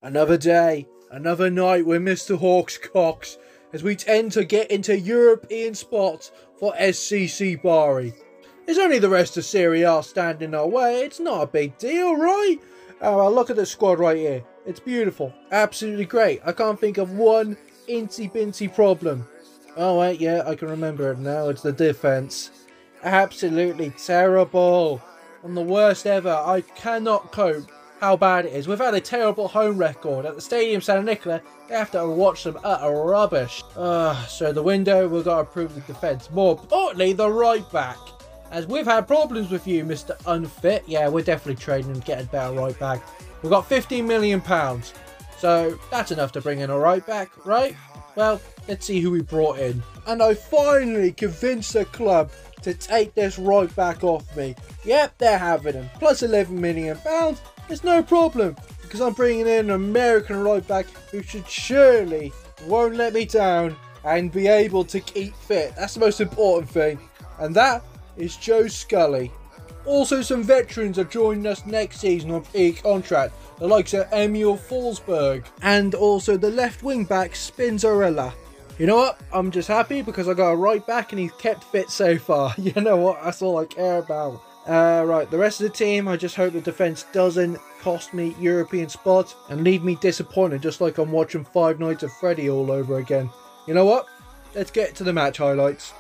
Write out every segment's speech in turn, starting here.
Another day, another night with Mr. Hawk's Cocks as we tend to get into European spots for SSC Bari. It's only the rest of Serie A standing in our way, it's not a big deal, right? Oh, well, look at the squad right here. It's beautiful, absolutely great. I can't think of one incy-bincy problem. Oh wait, yeah, I can remember it now, it's the defence. Absolutely terrible. And the worst ever, I cannot cope how bad it is. We've had a terrible home record. At the Stadium San Nicola, they have to watch some utter rubbish. So the window, we've got to improve the defence. More importantly, the right back. As we've had problems with you, Mr. Unfit. Yeah, we're definitely trading and getting better right back. We've got £15 million. So that's enough to bring in a right back, right? Well, let's see who we brought in. And I finally convinced the club to take this right back off me. Yep, they're having him. Plus £11 million. It's no problem, because I'm bringing in an American right back who should surely won't let me down and be able to keep fit. That's the most important thing. And that is Joe Scully. Also, some veterans are joining us next season on e-contract. The likes of Emil Forsberg and also the left wing back Spinzarella. You know what? I'm just happy because I got a right back and he's kept fit so far. You know what? That's all I care about. Right, the rest of the team, I just hope the defence doesn't cost me European spots and leave me disappointed, just like I'm watching Five Nights at Freddy all over again. You know what? Let's get to the match highlights.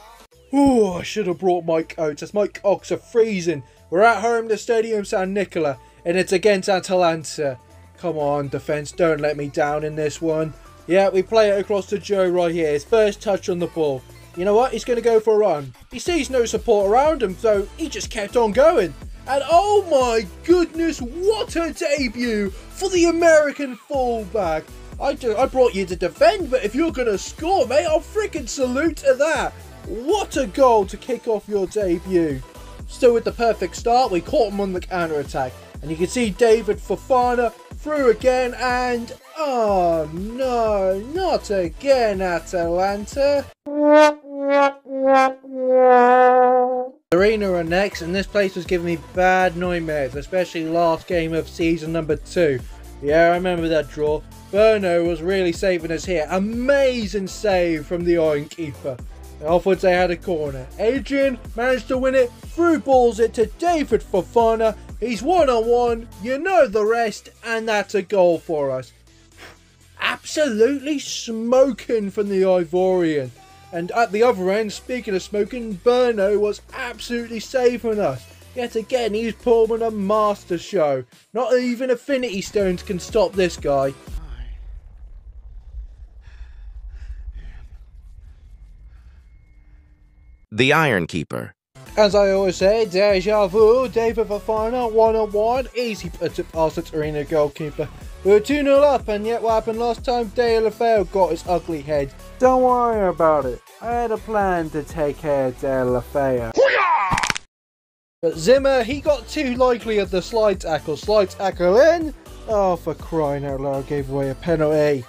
Ooh, I should have brought my coats as my cocks are freezing. We're at home to Stadium San Nicola and it's against Atalanta. Come on, defence, don't let me down in this one. Yeah, we play it across to Joe right here. His first touch on the ball. You know what? He's going to go for a run. He sees no support around him, so he just kept on going. And oh my goodness, what a debut for the American fullback. I brought you to defend, but if you're going to score, mate, I'll freaking salute to that. What a goal to kick off your debut. Still with the perfect start, we caught him on the counter-attack. And you can see David Fofana through again and... oh no, not again, Atalanta. Arena are next, and this place was giving me bad nightmares, especially last game of season number 2. Yeah, I remember that draw. Berno was really saving us here. Amazing save from the Iron Keeper. Offwards they had a corner. Adrian managed to win it, through balls it to David Fofana. He's one-on-one, you know the rest, and that's a goal for us. Absolutely smoking from the Ivorian. And at the other end, speaking of smoking, Berno was absolutely saving us. Yet again, he's pulling a master show. Not even Affinity Stones can stop this guy. The Iron Keeper. As I always say, deja vu, David Fofana, one-on-one, easy puts it past its arena goalkeeper. We were 2-0 up, and yet what happened last time? De La Feu got his ugly head. Don't worry about it. I had a plan to take care of De La Feu. But Zimmer, he got too likely at the slide tackle. Slide tackle in. Oh, for crying out loud, gave away a penalty.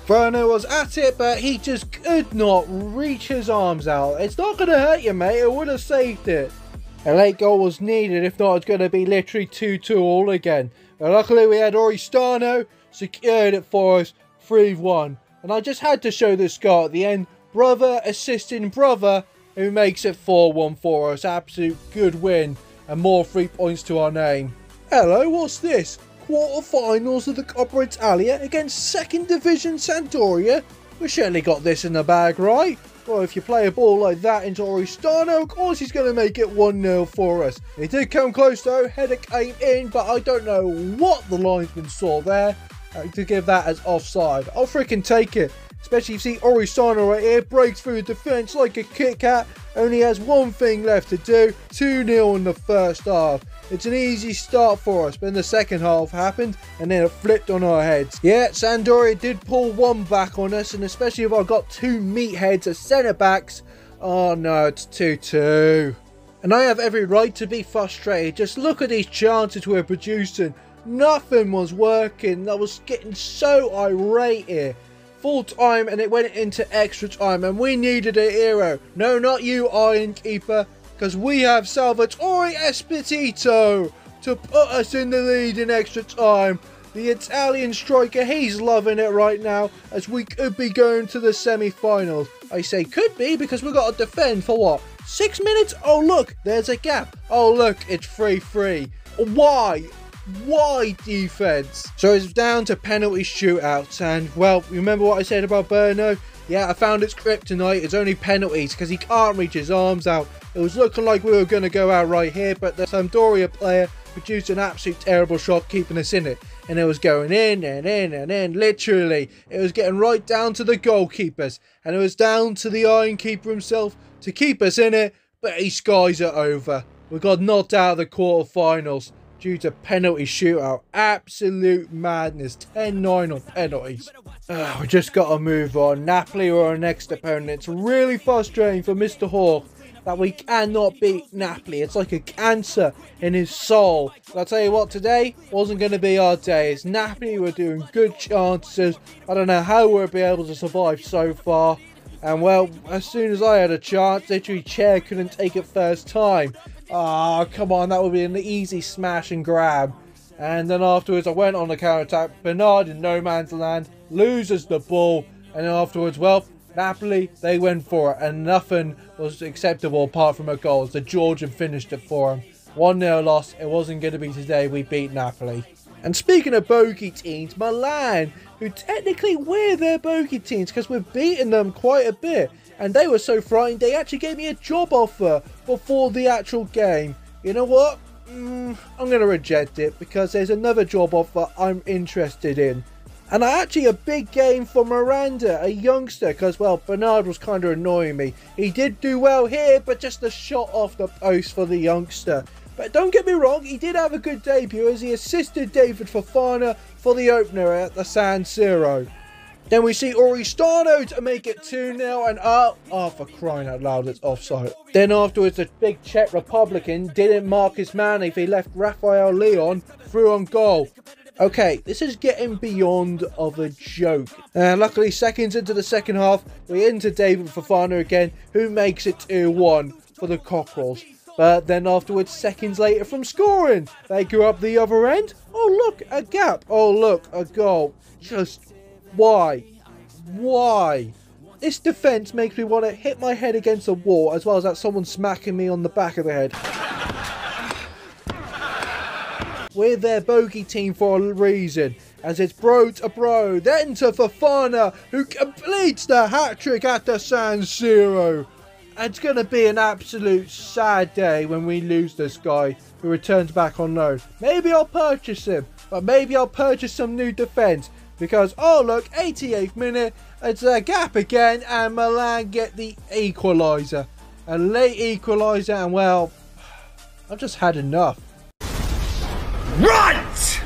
Berno was at it, but he just could not reach his arms out. It's not going to hurt you, mate. It would have saved it. A late goal was needed. If not, it's going to be literally 2-2 all again. But luckily, we had Oristano secured it for us 3-1. And I just had to show this goal at the end. Brother assisting brother, who makes it 4-1 for us. Absolute good win. And more 3 points to our name. Hello, what's this? Quarterfinals of the Coppa Italia against 2nd Division Sampdoria. We surely got this in the bag, right? Well, if you play a ball like that into Oristano, of course he's going to make it 1-0 for us. He did come close though, header came in, but I don't know what the linesman saw there to give that as offside. I'll freaking take it. Especially if you see Oristano right here, breaks through the defence like a Kit Kat, only has one thing left to do, 2-0 in the first half. It's an easy start for us, but then the second half happened, and then it flipped on our heads. Yeah, Sampdoria did pull one back on us, and especially if I got 2 meatheads as centre-backs. Oh no, it's 2-2. And I have every right to be frustrated. Just look at these chances we're producing. Nothing was working. I was getting so irate here. Full time, and it went into extra time, and we needed a hero. No, not you, Iron Keeper, because we have Salvatore Esposito to put us in the lead in extra time. the Italian striker, he's loving it right now, as we could be going to the semi-finals. I say could be because we've got to defend for what? 6 minutes? Oh look, there's a gap. Oh look, it's 3-3. Why? Why defense? So it's down to penalty shootouts, and well, remember what I said about Berno? Yeah, I found its kryptonite. It's only penalties because he can't reach his arms out. It was looking like we were going to go out right here, but the Sampdoria player produced an absolute terrible shot, keeping us in it. And it was going in and in and in. Literally, it was getting right down to the goalkeepers. And it was down to the iron keeper himself to keep us in it, but he skies it over. We got knocked out of the quarterfinals due to penalty shootout. Absolute madness. 10-9 on penalties. We just got to move on. Napoli are our next opponent. It's really frustrating for Mr. Hawk that we cannot beat Napoli. It's like a cancer in his soul. But I'll tell you what, today wasn't going to be our day. As Napoli were doing good chances. I don't know how we'll be able to survive so far. And well, as soon as I had a chance, literally Chair couldn't take it first time. Ah, come on, that would be an easy smash and grab. And then afterwards I went on the counter-attack. Bernard in no man's land loses the ball. And then afterwards, well, Napoli, they went for it, and nothing was acceptable apart from a goal. The Georgian finished it for him. 1-0 loss. It wasn't going to be today. We beat Napoli. And speaking of bogey teams, Milan, who technically we're their bogey teams because we've beaten them quite a bit. And they were so frightened, they actually gave me a job offer before the actual game. You know what? I'm going to reject it because there's another job offer I'm interested in. And actually a big game for Miranda, a youngster, because, well, Bernard was kind of annoying me. He did do well here, but just a shot off the post for the youngster. But don't get me wrong, he did have a good debut as he assisted David Fofana for the opener at the San Siro. Then we see Oristano to make it 2-0 and oh, for crying out loud, it's offside. Then afterwards, the big Czech Republican didn't mark his man if he left Rafael Leon through on goal. Okay, this is getting beyond of a joke. Luckily, seconds into the second half, we enter David Fofana again, who makes it 2-1 for the Cockerals. But then afterwards, seconds later from scoring, they go up the other end. Oh, look, a gap. Oh, look, a goal. Just why? Why? This defence makes me want to hit my head against a wall, as well as that someone smacking me on the back of the head. We're their bogey team for a reason, as it's bro to bro, then to Fofana, who completes the hat-trick at the San Siro. It's going to be an absolute sad day when we lose this guy who returns back on loan. Maybe I'll purchase him, but maybe I'll purchase some new defence, because, oh look, 88th minute, it's a gap again, and Milan get the equaliser. A late equaliser, and well, I've just had enough. Right!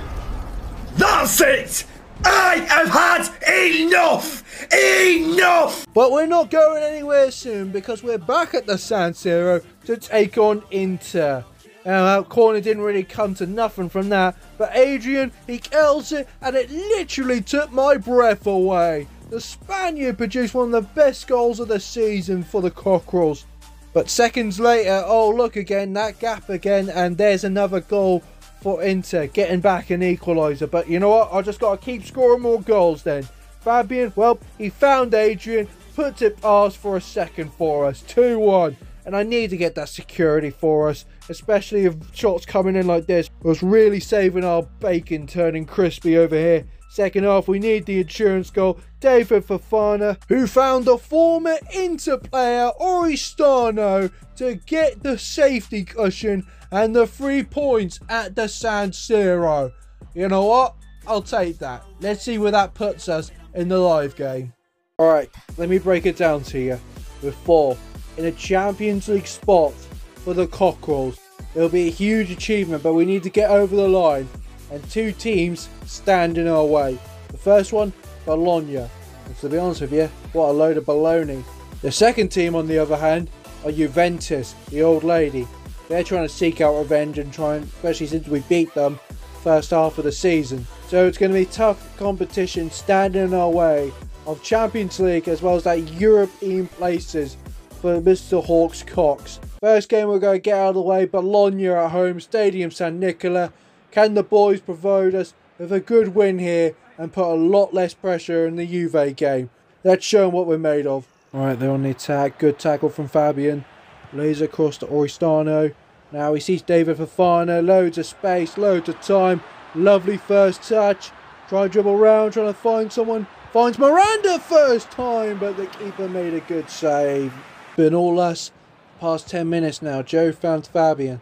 That's it! I have had enough! Enough! But we're not going anywhere soon because we're back at the San Siro to take on Inter. Corner didn't really come to nothing from that, but Adrian, he kills it, and it literally took my breath away. The Spaniard produced one of the best goals of the season for the Cockerals. But seconds later, oh look again, that gap again, and there's another goal for Inter, getting back an equaliser. But you know what, I just got to keep scoring more goals then. Fabian, well, he found Adrian, puts it past for a second for us, 2-1. And I need to get that security for us, especially if shots coming in like this. It was really saving our bacon turning crispy over here. Second half, we need the insurance goal. David Fofana, who found the former Inter player, Oristano, to get the safety cushion and the 3 points at the San Siro. You know what? I'll take that. Let's see where that puts us in the live game. Alright, let me break it down to you. We're fourth in a Champions League spot for the Cockerals. It'll be a huge achievement, but we need to get over the line. And 2 teams stand in our way. The first one, Bologna. And to be honest with you, what a load of baloney. The second team, on the other hand, are Juventus, the old lady. They're trying to seek out revenge and especially since we beat them first half of the season. So it's going to be tough competition standing in our way of Champions League as well as that European places for Mr. Hawk's Cocks. First game we're going to get out of the way, Bologna at home, Stadium San Nicola. Can the boys provide us with a good win here and put a lot less pressure in the Juve game. Let's show them what we're made of. Alright, they're on the attack. Good tackle from Fabian. Lays across to Oristano. Now he sees David Fofana. Loads of space, loads of time. Lovely first touch. Try and dribble around, trying to find someone. Finds Miranda first time, but the keeper made a good save. Been all us. Past 10 minutes now. Joe found Fabian.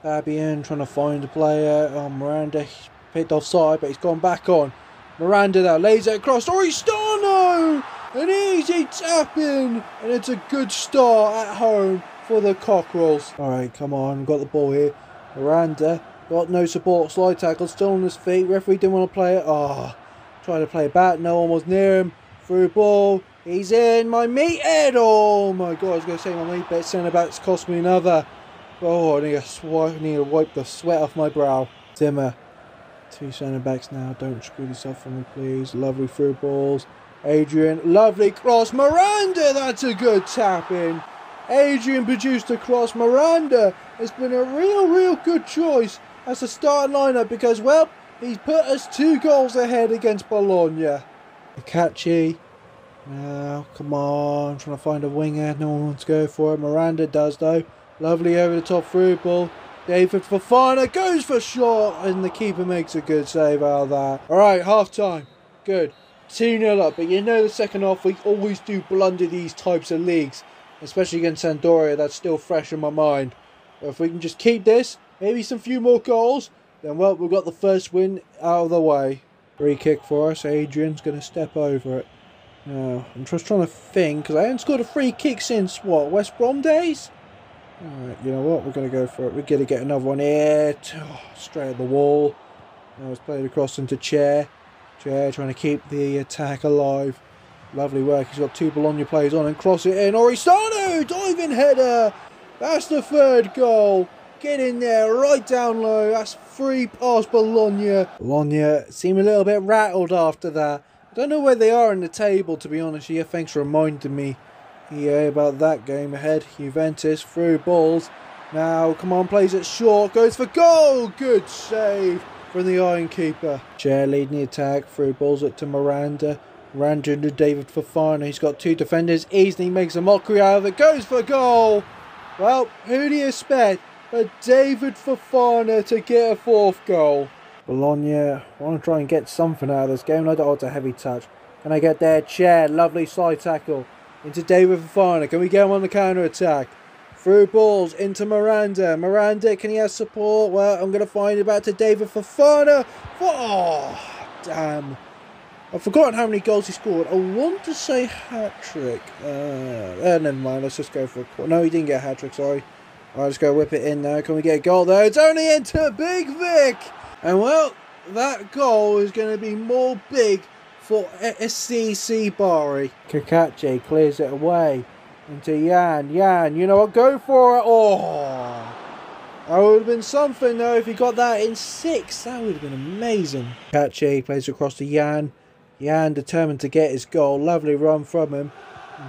Fabian trying to find a player. Oh, Miranda picked offside, but he's gone back on. Miranda now lays it across. Oristano! An easy tap in. And it's a good start at home for the Cockerals. Alright, come on. Got the ball here. Miranda got no support. Slide tackle. Still on his feet. Referee didn't want to play it. Trying to play back. No one was near him. Through ball. He's in. My meathead. Oh my god. I was going to say my meat, but centre back's cost me another. Oh, I need to wipe the sweat off my brow. Zimmer. 2 centre backs now. Don't screw this up for me, please. Lovely through balls. Adrian. Lovely cross. Miranda. That's a good tap in. Adrian produced a cross. Miranda has been a real good choice as a starting lineup because, well, he's put us 2 goals ahead against Bologna. Akachi. Now, come on. Trying to find a winger. No one wants to go for it. Miranda does, though. Lovely over the top through ball. David Fofana goes for shot, and the keeper makes a good save out of that. Alright, half time. Good. 2-0 up, but you know the second half we always do blunder these types of leagues. Especially against Sampdoria, that's still fresh in my mind. But if we can just keep this, maybe some few more goals, then well, we've got the first win out of the way. Free kick for us. Adrian's going to step over it. Now, I'm just trying to think, because I haven't scored a free kick since, what, West Brom days? Alright, you know what, we're going to go for it. We're going to get another one here. Straight at the wall. Now it's played across into Chair. Chair trying to keep the attack alive. Lovely work. He's got 2 Bologna players on and cross it in. Oristano! Diving header! That's the 3rd goal. Get in there, right down low. That's 3 past Bologna. Bologna seem a little bit rattled after that. I don't know where they are in the table, to be honest here. Thanks for reminding me about that game ahead. Juventus through balls. Now, come on, plays it short. Goes for goal. Good save from the Iron Keeper. Chair leading the attack. Through balls it to Miranda. Miranda to David Fofana. He's got 2 defenders. Easily makes a mockery out of it. Goes for goal. Well, who do you expect but David Fofana to get a 4th goal? Bologna, I want to try and get something out of this game. I don't want a heavy touch. Can I get there? Chair, lovely side tackle into David Fofana. Can we get him on the counter attack? Through balls into Miranda. Miranda, can he have support? Well, I'm going to find it back to David Fofana. Oh, damn. I've forgotten how many goals he scored. I want to say hat-trick. Never mind, let's just go for a... No, he didn't get a hat-trick, sorry. Alright, let's go whip it in now. Can we get a goal there? It's only into Big Vic! And well, that goal is going to be more big for SSC Bari. Kakache clears it away into Jan. Jan, you know what? Go for it! Oh! That would have been something though if he got that in 6. That would have been amazing. Kakache plays across to Jan. Jan determined to get his goal. Lovely run from him.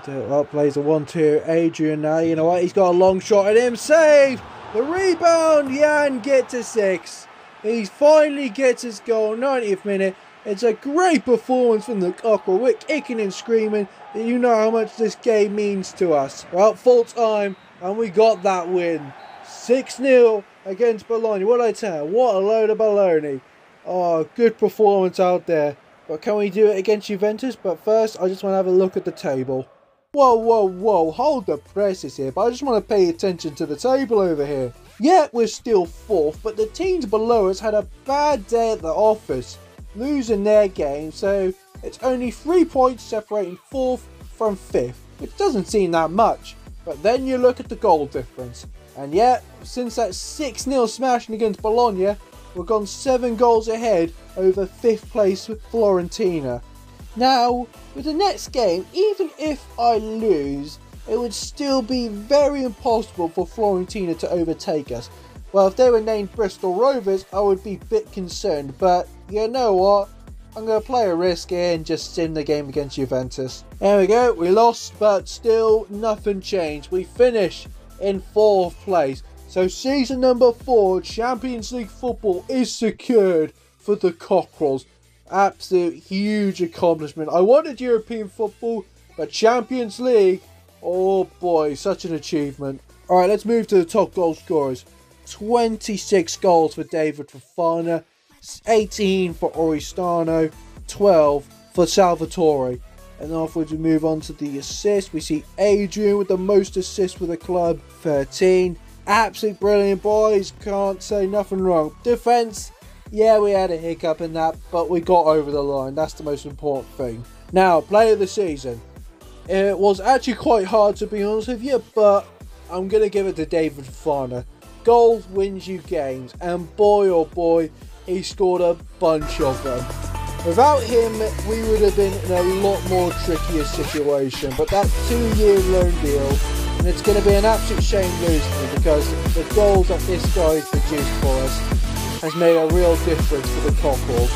Plays a 1-2. Adrian now, you know what? He's got a long shot at him. Saved! The rebound! Jan gets to 6. He finally gets his goal. 90th minute. It's a great performance from the Cockerel. We're kicking and screaming. You know how much this game means to us. Well, full time. And we got that win. 6-0 against Bologna. What I tell you? What a load of baloney. Oh, good performance out there. But can we do it against Juventus? But first, I just want to have a look at the table. Whoa. Hold the presses here. But I just want to pay attention to the table over here. Yeah, we're still 4th. But the teams below us had a bad day at the office. Losing their game. So it's only 3 points separating 4th from 5th. Which doesn't seem that much. But then you look at the goal difference. And yeah, since that 6-0 smashing against Bologna, we've gone 7 goals ahead over 5th place with Fiorentina. Now, with the next game, even if I lose, it would still be very impossible for Fiorentina to overtake us. Well, if they were named Bristol Rovers, I would be a bit concerned, but you know what? I'm going to play a risk here and just sim the game against Juventus. There we go, we lost, but still nothing changed. We finish in 4th place. So season number 4, Champions League football is secured for for the Cockerals. Absolute huge accomplishment. I wanted European football, but Champions League, oh boy, such an achievement. Alright, let's move to the top goal scorers. 26 goals for David Fofana, 18 for Oristano, 12 for Salvatore. And afterwards we move on to the assists. We see Adrian with the most assists with the club, 13. Absolutely brilliant, boys. Can't say nothing wrong. Defence, yeah, we had a hiccup in that, but we got over the line. That's the most important thing. Now, player of the season. It was actually quite hard, to be honest with you, but I'm going to give it to David Fofana. Goals wins you games, and boy oh boy, he scored a bunch of them. Without him, we would have been in a lot more trickier situation, but that 2-year loan deal, and it's going to be an absolute shame losing him, because the goals that this guy produced for us has made a real difference for the Cockerals.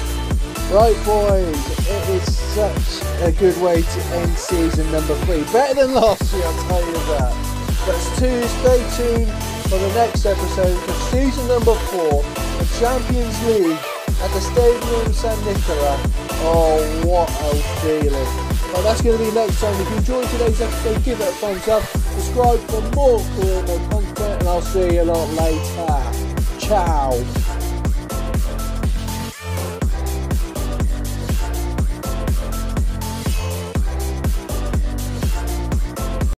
Right boys, it is such a good way to end season number 3. Better than last year, I'll tell you that. But stay tuned for the next episode of season number 4 of Champions League at the Stadium San Nicola. Oh, what a feeling. Well, that's going to be next time. If you enjoyed today's episode, give it a thumbs up, subscribe for more content, and I'll see you a lot later. Ciao.